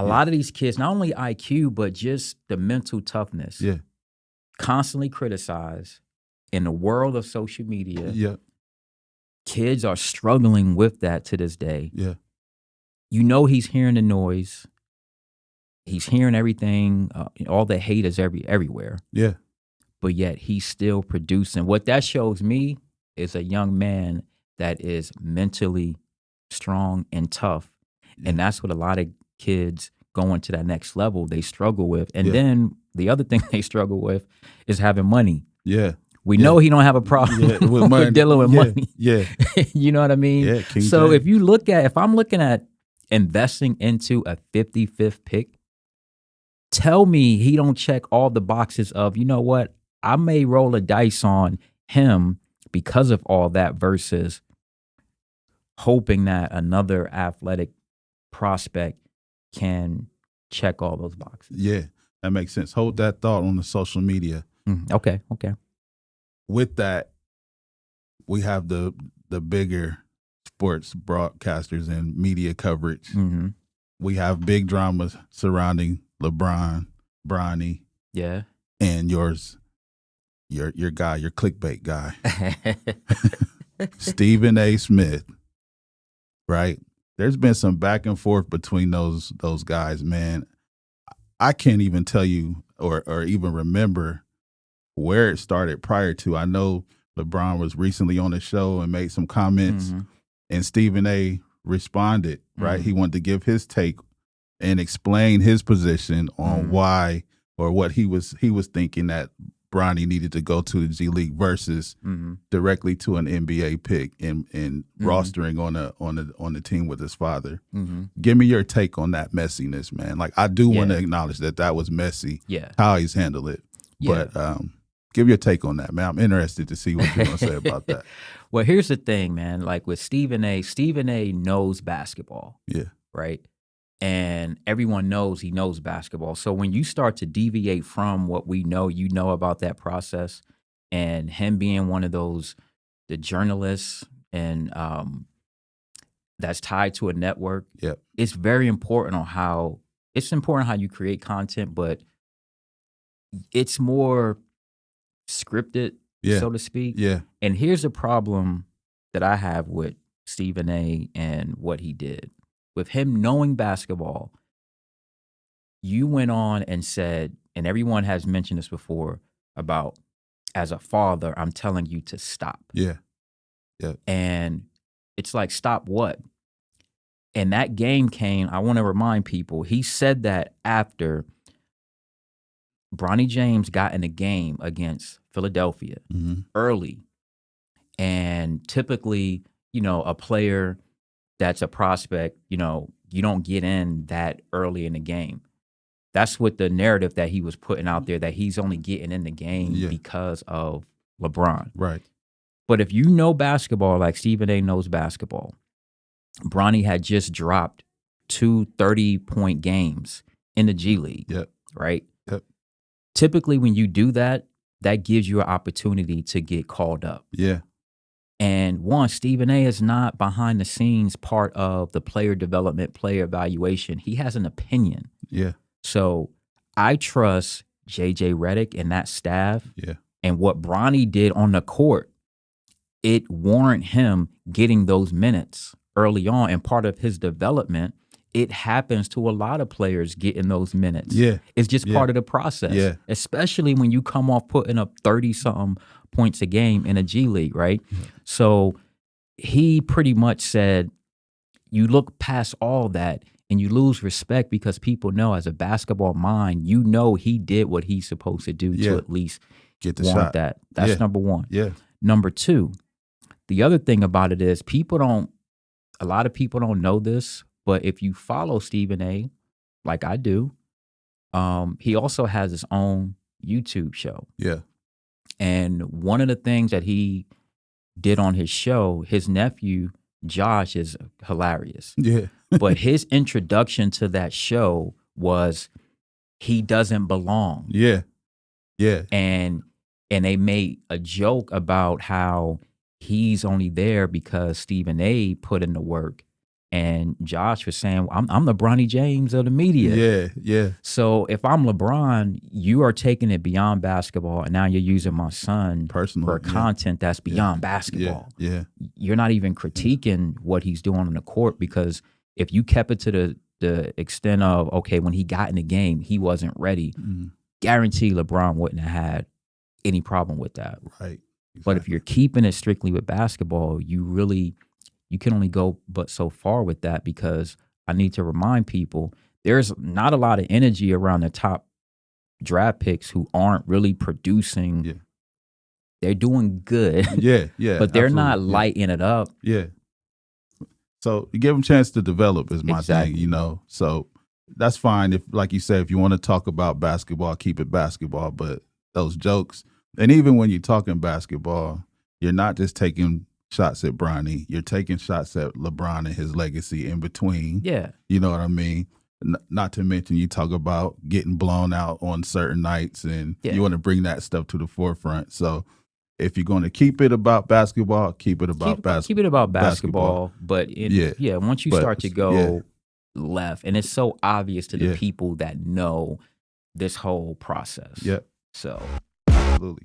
a lot of these kids, not only IQ, but just the mental toughness. Yeah. Constantly criticized in the world of social media. Yeah. Kids are struggling with that to this day. Yeah. You know, he's hearing the noise. He's hearing everything. All the hate is everywhere. Yeah. But yet he's still producing. What that shows me is a young man that is mentally strong and tough. Yeah. And that's what a lot of kids going to that next level, they struggle with. And Yeah. then the other thing they struggle with is having money. Yeah. We know he don't have a problem with dealing with money. Yeah. You know what I mean? Yeah. King So James. if I'm looking at investing into a 55th pick, tell me he don't check all the boxes of, you know what, I may roll a dice on him because of all that versus hoping that another athletic prospect can check all those boxes. Yeah, that makes sense. Hold that thought on the social media. Okay. With that, we have the bigger sports broadcasters and media coverage. Mm-hmm. We have big dramas surrounding LeBron, Bronny, Yeah. and your guy, your clickbait guy, Stephen A. Smith. Right? There's been some back and forth between those guys, man. I can't even tell you or even remember where it started prior to. I know LeBron was recently on the show and made some comments, and Stephen A. responded, right? He wanted to give his take and explain his position on why or what he was thinking that Bronny needed to go to the G League versus directly to an NBA pick and rostering on the team with his father. Give me your take on that messiness, man. Like, I do want to acknowledge that was messy. Yeah. How he's handled it. Yeah. But give your take on that, man. I'm interested to see what you're gonna say about that. Well, here's the thing, man. Like with Stephen A. knows basketball. Yeah. Right. And everyone knows he knows basketball. So when you start to deviate from what we know, you know about that process, and him being one of the journalists and that's tied to a network, it's very important how you create content, but it's more scripted, so to speak. Yeah. And here's the problem that I have with Stephen A. and what he did. With him knowing basketball, you went on and said, and everyone has mentioned this before, about, as a father, I'm telling you to stop. Yeah. Yeah. And it's like, stop what? And that game came, I want to remind people, he said that after Bronny James got in a game against Philadelphia early. And typically, a player that's a prospect, you don't get in that early in the game. That's what the narrative that he was putting out there, that he's only getting in the game because of LeBron. Right. But if you know basketball like Stephen A. knows basketball, Bronny had just dropped 2 30-point games in the G League. Yep. Right? Yep. Typically when you do that, that gives you an opportunity to get called up. Yeah. And one, Stephen A. is not behind the scenes part of the player development, player evaluation. He has an opinion. Yeah. So I trust JJ Redick and that staff. Yeah. And what Bronny did on the court, it warrant him getting those minutes early on. And part of his development, it happens to a lot of players getting those minutes. Yeah. It's just part of the process. Yeah. Especially when you come off putting up 30-something points a game in a G League, right? Yeah. So he pretty much said, you look past all that and you lose respect because people know, as a basketball mind, he did what he's supposed to do to at least get the warrant shot. that. That's number one. Yeah. Number two, the other thing about it is a lot of people don't know this, but if you follow Stephen A., like I do, he also has his own YouTube show. Yeah. And one of the things that he did on his show, his nephew, Josh, is hilarious. Yeah. But his introduction to that show was, he doesn't belong. Yeah. Yeah. And they made a joke about how he's only there because Stephen A. put in the work. And Josh was saying, I'm the Bronny James of the media. Yeah, yeah. So if I'm LeBron, you are taking it beyond basketball, and now you're using my son Personal, for content that's beyond basketball. Yeah. You're not even critiquing what he's doing on the court, because if you kept it to the extent of, okay, when he got in the game, he wasn't ready, guarantee LeBron wouldn't have had any problem with that. Right. Exactly. But if you're keeping it strictly with basketball, you can only go but so far with that, because I need to remind people there's not a lot of energy around the top draft picks who aren't really producing. Yeah. They're doing good. Yeah. But they're not lighting it up. Yeah. So you give them a chance to develop is my thing, you know. So that's fine. If, like you said, if you want to talk about basketball, keep it basketball. But those jokes, and even when you're talking basketball, you're not just taking shots at Bronny, you're taking shots at LeBron and his legacy in between. Yeah. You know what I mean? Not to mention you talk about getting blown out on certain nights, and you want to bring that stuff to the forefront. So if you're going to keep it about basketball, keep it about basketball. Keep it about basketball. But once you start to go left, and it's so obvious to the people that know this whole process. Yep. So absolutely.